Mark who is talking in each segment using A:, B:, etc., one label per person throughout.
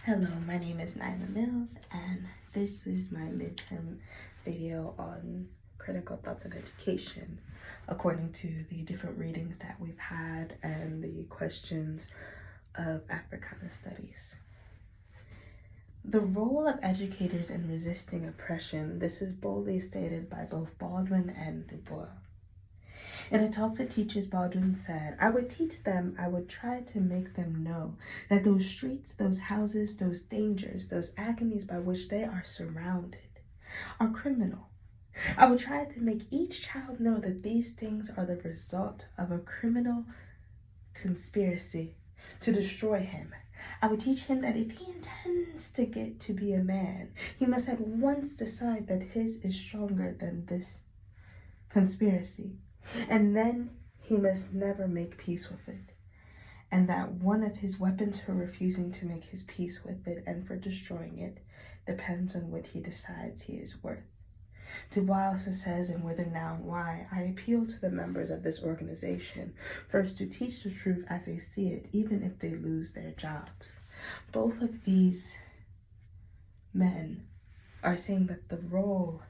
A: Hello, my name is Nyla Mills, and this is my midterm video on critical thoughts of education, according to the different readings that we've had and the questions of Africana studies. The role of educators in resisting oppression, this is boldly stated by both Baldwin and Du Bois. In a talk to teachers, Baldwin said, "I would teach them, I would try to make them know that those streets, those houses, those dangers, those agonies by which they are surrounded are criminal. I would try to make each child know that these things are the result of a criminal conspiracy to destroy him. I would teach him that if he intends to get to be a man, he must at once decide that his is stronger than this conspiracy. And then he must never make peace with it. And that one of his weapons for refusing to make his peace with it and for destroying it depends on what he decides he is worth." Du Bois also says in Whither Now and Why, "I appeal to the members of this organization, first to teach the truth as they see it, even if they lose their jobs." Both of these men are saying that the role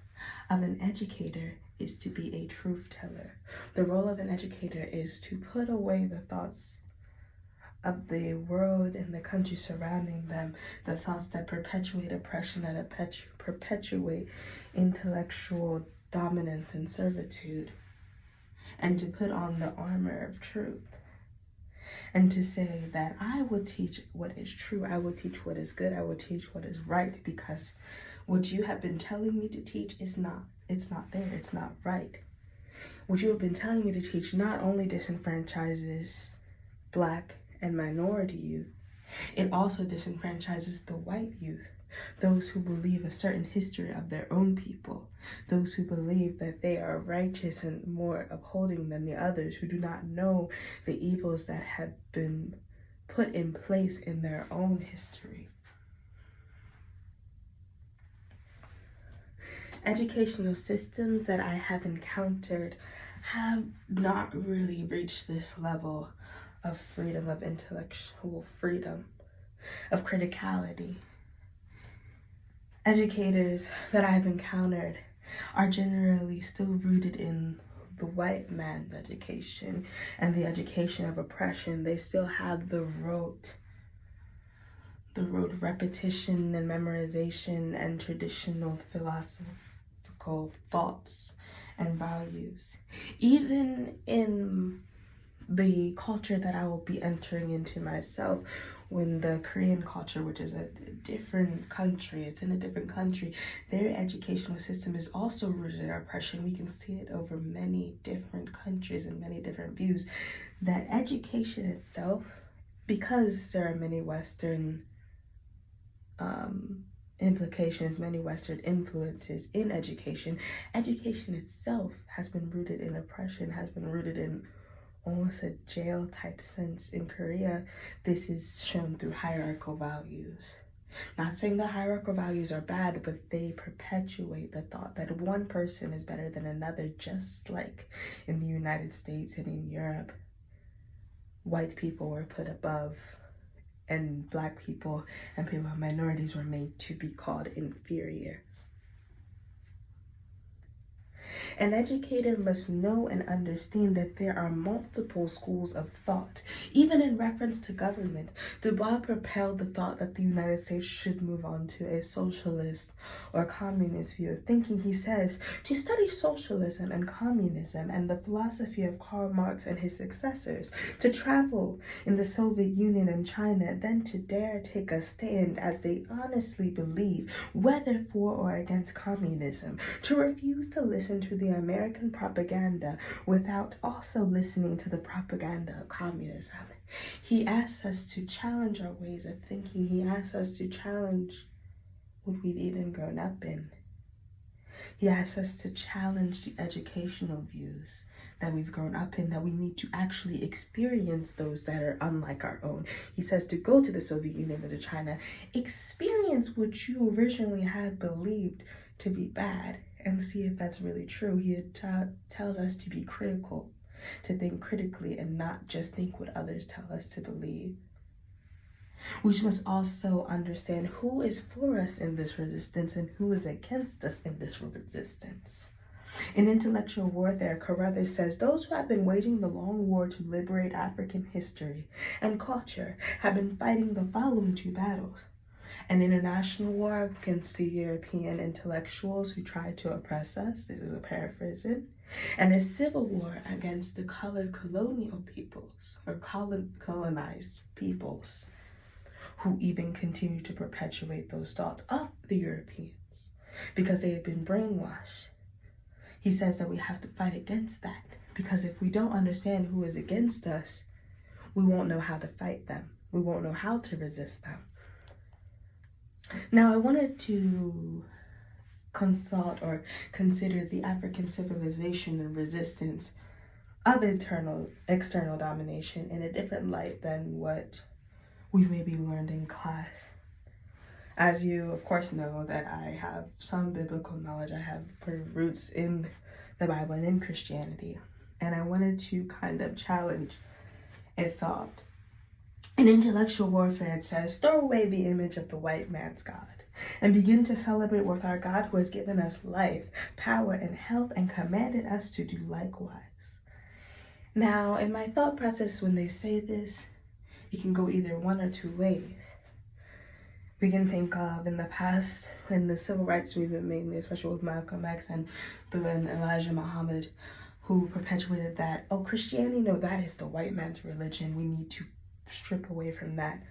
A: of an educator is to be a truth teller. The role of an educator is to put away the thoughts of the world and the country surrounding them, the thoughts that perpetuate oppression, that perpetuate intellectual dominance and servitude, and to put on the armor of truth. And to say that I will teach what is true, I will teach what is good, I will teach what is right, because what you have been telling me to teach is not there, it's not right. What you have been telling me to teach not only disenfranchises Black and minority youth, it also disenfranchises the white youth, those who believe a certain history of their own people, those who believe that they are righteous and more upholding than the others, who do not know the evils that have been put in place in their own history. Educational systems that I have encountered have not really reached this level of freedom, of intellectual freedom, of criticality. Educators that I've encountered are generally still rooted in the white man's education and the education of oppression. They still have the rote repetition and memorization and traditional philosophical thoughts and values. Even in the culture that I will be entering into myself, when the Korean culture, which is a different country, it's in a different country, their educational system is also rooted in oppression. We can see it over many different countries and many different views, that education itself, because there are many Western implications, many Western influences in education, education itself has been rooted in oppression, has been rooted in almost a jail type sense. In Korea, this is shown through hierarchical values. Not saying that hierarchical values are bad, but they perpetuate the thought that one person is better than another, just like in the United States and in Europe, white people were put above, and Black people and people of minorities were made to be called inferior. An educator must know and understand that there are multiple schools of thought. Even in reference to government, Du Bois propelled the thought that the United States should move on to a socialist or communist view of thinking. He says, to study socialism and communism and the philosophy of Karl Marx and his successors, to travel in the Soviet Union and China, then to dare take a stand as they honestly believe, whether for or against communism, to refuse to listen to the American propaganda without also listening to the propaganda of communism. He asks us to challenge our ways of thinking. He asks us to challenge what we've even grown up in. He asks us to challenge the educational views that we've grown up in, that we need to actually experience those that are unlike our own. He says to go to the Soviet Union or to China, experience what you originally had believed to be bad, and see if that's really true. He tells us to be critical, to think critically and not just think what others tell us to believe. We must also understand who is for us in this resistance and who is against us in this resistance. In Intellectual Warfare, Carruthers says those who have been waging the long war to liberate African history and culture have been fighting the following two battles: an international war against the European intellectuals who tried to oppress us, this is a paraphrasing, and a civil war against the colored colonial peoples, or colonized peoples, who even continue to perpetuate those thoughts of the Europeans because they have been brainwashed. He says that we have to fight against that, because if we don't understand who is against us, we won't know how to fight them. We won't know how to resist them. Now, I wanted to consult or consider the African civilization and resistance of external domination in a different light than what we've maybe learned in class. As you, of course, know that I have some biblical knowledge. I have roots in the Bible and in Christianity. And I wanted to kind of challenge a thought. In Intellectual Warfare, it says, throw away the image of the white man's God and begin to celebrate with our God who has given us life, power, and health and commanded us to do likewise. Now, in my thought process, when they say this, it can go either one or two ways. We can think of in the past, in the civil rights movement mainly, especially with Malcolm X and Elijah Muhammad, who perpetuated that, oh, Christianity, no, that is the white man's religion. We need to strip away from that.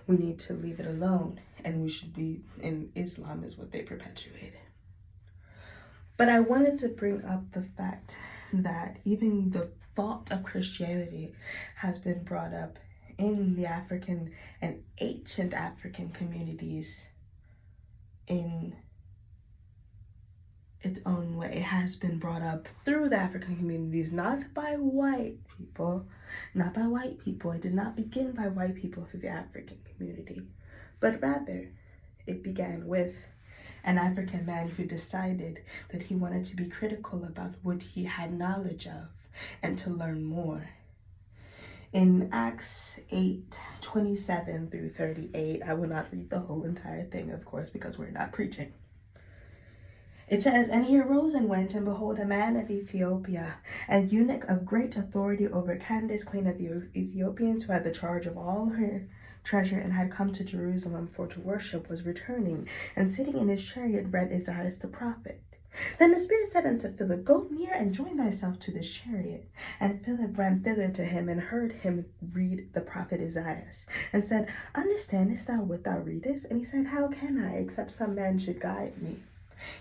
A: We need to leave it alone. And we should be in Islam is what they perpetuated. But I wanted to bring up the fact that even the thought of Christianity has been brought up in the African and ancient African communities in its own way. It has been brought up through the African communities, not by white people, not by white people. It did not begin by white people through the African community, but rather it began with an African man who decided that he wanted to be critical about what he had knowledge of and to learn more. In Acts 8:27 through 38, I will not read the whole entire thing, of course, because we're not preaching. It says, and he arose and went, and behold, a man of Ethiopia, an eunuch of great authority over Candace, queen of the Ethiopians, who had the charge of all her treasure and had come to Jerusalem for to worship, was returning, and sitting in his chariot read Isaiah the prophet. Then the Spirit said unto Philip, go near and join thyself to this chariot. And Philip ran thither to him and heard him read the prophet Isaiah, and said, understandest thou what thou readest? And he said, how can I, except some man should guide me?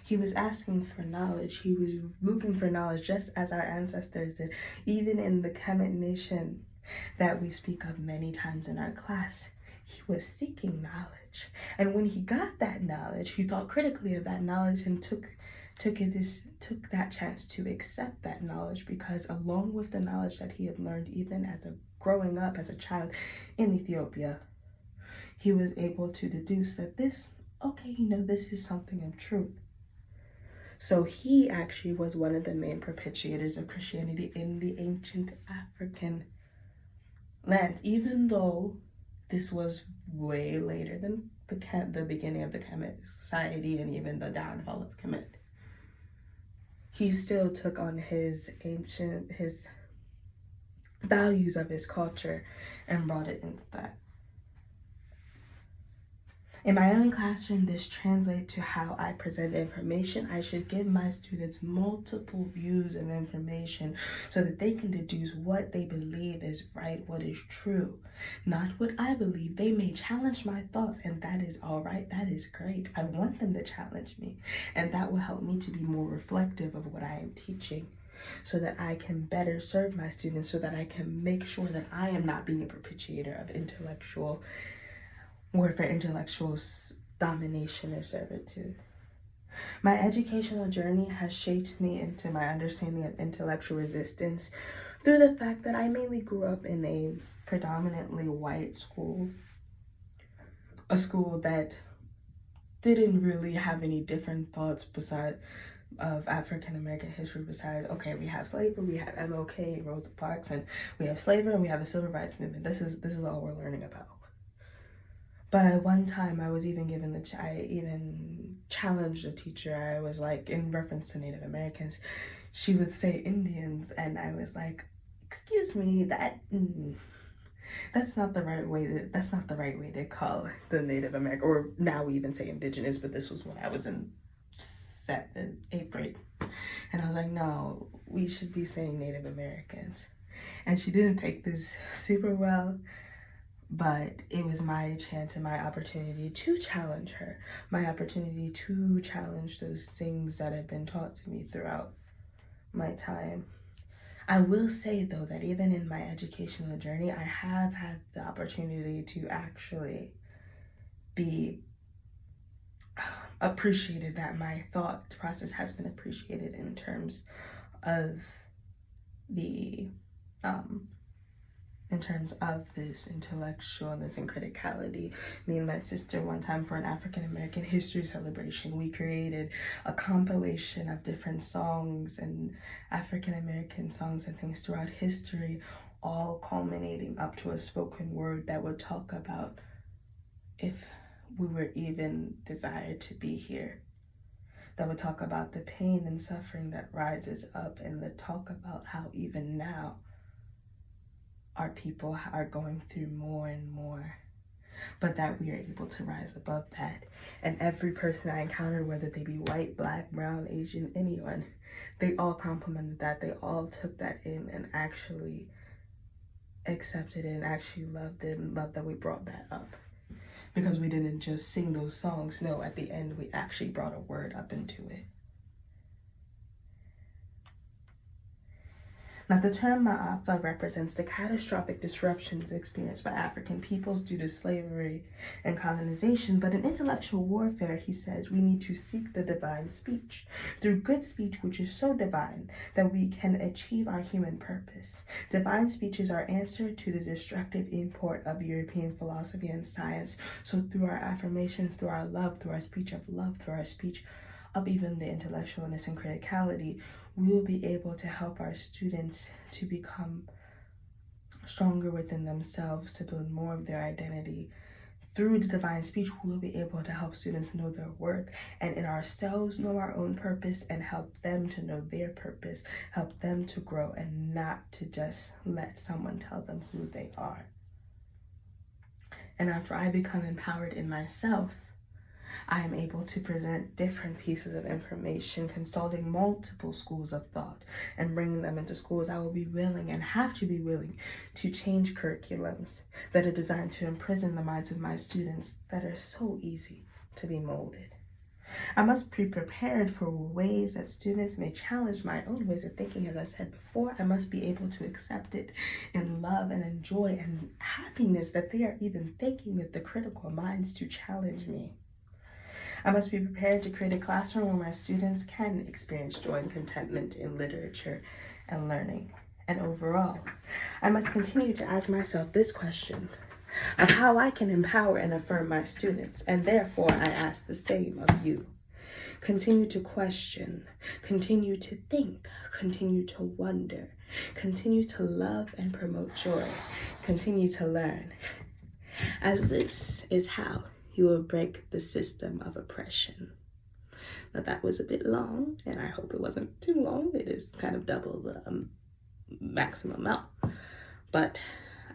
A: He was asking for knowledge. He was looking for knowledge, just as our ancestors did, even in the Kemet nation that we speak of many times in our class. He was seeking knowledge. And when he got that knowledge, he thought critically of that knowledge and took that chance to accept that knowledge, because along with the knowledge that he had learned even as growing up as a child in Ethiopia, he was able to deduce that this is something of truth. So he actually was one of the main perpetuators of Christianity in the ancient African land, even though this was way later than the beginning of the Kemet society and even the downfall of Kemet. He still took on his values of his culture and brought it into that. In my own classroom, this translates to how I present information. I should give my students multiple views of information so that they can deduce what they believe is right, what is true, not what I believe. They may challenge my thoughts, and that is all right. That is great. I want them to challenge me, and that will help me to be more reflective of what I am teaching, so that I can better serve my students, so that I can make sure that I am not being a perpetuator of intellectual warfare, intellectual domination or servitude. My educational journey has shaped me into my understanding of intellectual resistance through the fact that I mainly grew up in a predominantly white school, a school that didn't really have any different thoughts besides of African American history besides, okay, we have slavery, we have MLK and Rosa Parks, and we have slavery and we have the civil rights movement. This is all we're learning about. But one time I was even given I even challenged a teacher. I was like, in reference to Native Americans, she would say Indians, and I was like, excuse me, that's not the right way to call the Native American, or now we even say indigenous, but this was when I was in 8th grade. And I was like, no, we should be saying Native Americans. And she didn't take this super well, but it was my chance and my opportunity to challenge her, my opportunity to challenge those things that have been taught to me throughout my time. I will say, though, that even in my educational journey, I have had the opportunity to actually be appreciated, that my thought process has been appreciated in terms of the this intellectualness and criticality. Me and my sister, one time for an African American history celebration, we created a compilation of different songs and African American songs and things throughout history, all culminating up to a spoken word that would talk about if we were even desired to be here, that would talk about the pain and suffering that rises up, and the talk about how even now our people are going through more and more, but that we are able to rise above that. And every person I encountered, whether they be white, black, brown, Asian, anyone, they all complimented that. They all took that in and actually accepted it and actually loved it, and loved that we brought that up. Because we didn't just sing those songs. No, at the end, we actually brought a word up into it. Now, the term Ma'afa represents the catastrophic disruptions experienced by African peoples due to slavery and colonization, but in intellectual warfare, he says we need to seek the divine speech, through good speech which is so divine that we can achieve our human purpose. Divine speech is our answer to the destructive import of European philosophy and science, so through our affirmation, through our love, through our speech of love, through our speech of even the intellectualness and criticality, we will be able to help our students to become stronger within themselves, to build more of their identity. Through the divine speech, we will be able to help students know their worth, and in ourselves know our own purpose, and help them to know their purpose, help them to grow, and not to just let someone tell them who they are. And after I become empowered in myself, I am able to present different pieces of information, consulting multiple schools of thought and bringing them into schools. I will be willing, and have to be willing, to change curriculums that are designed to imprison the minds of my students that are so easy to be molded. I must be prepared for ways that students may challenge my own ways of thinking. As I said before, I must be able to accept it in love and in joy and happiness that they are even thinking with the critical minds to challenge me. I must be prepared to create a classroom where my students can experience joy and contentment in literature and learning. And overall, I must continue to ask myself this question of how I can empower and affirm my students, and therefore I ask the same of you. Continue to question, continue to think, continue to wonder, continue to love and promote joy, continue to learn, as this is how you will break the system of oppression. Now that was a bit long, and I hope it wasn't too long. It is kind of double the maximum amount, but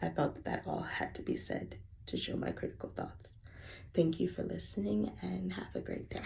A: I thought that all had to be said to show my critical thoughts. Thank you for listening, and have a great day.